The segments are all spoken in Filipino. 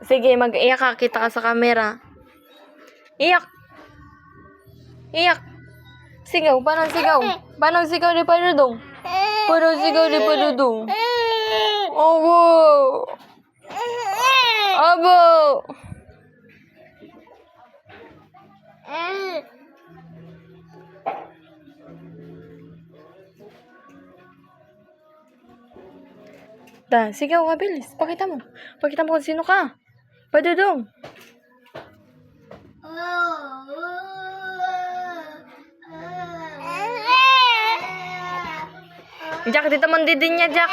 Sige, mag-iyak ka. Kita ka sa camera. Iyak. Iyak. Sigaw. Paano sigaw? Paano sigaw ni Padudong? Paano sigaw ni Padudong? Abo. Abo. Sigaw ka, bilis. Pakita mo. Pakita mo kung sino ka. Padudong. Jack, dito mo didin niya, Jack.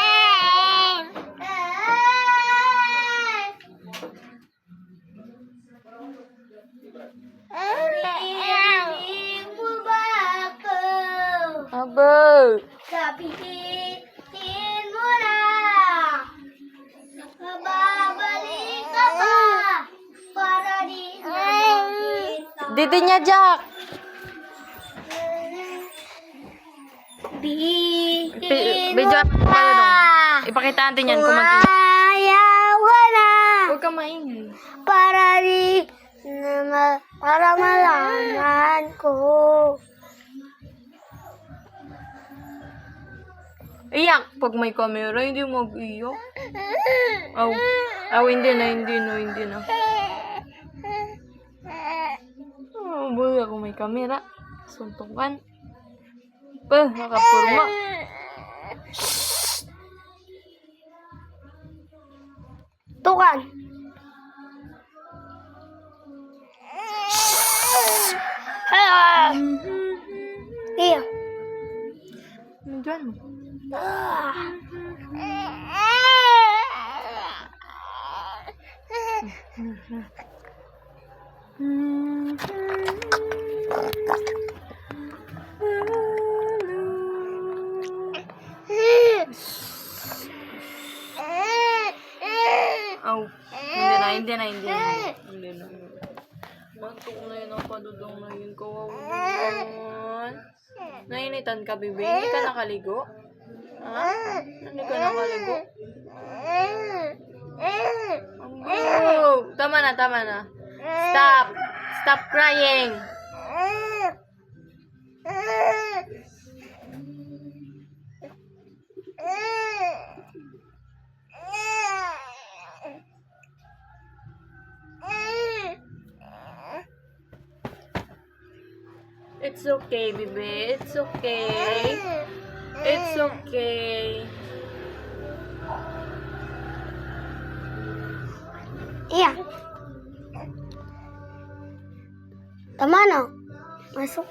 Abo. Kapitin mo na. Nakababalik ka pa. Para di na makita. Didin niya, Jack. Video at Padudong. Ipakita natin yan kung Ayaw ka na. Huwag ka maingay. Para di na para malaman ko. Iyak. Pag may camera, hindi mag-iyak. Hindi na. Boy, ako may camera. Suntukan. Nakapurma. Tukan. Iya. Diyan. Hindi na. Mantok na yun ang Padudong na yun. Kawawan. Nainitan ka, bebe? Hindi ka nakaligo? Ha? Hindi ka nakaligo? Tama na. Stop crying. It's okay, baby. It's okay. It's okay. Iya. Tama na. Masuk.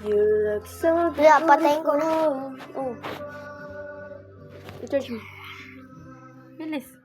You look so Wala, patayin ko na. Oh. I-charge mo. Bilis.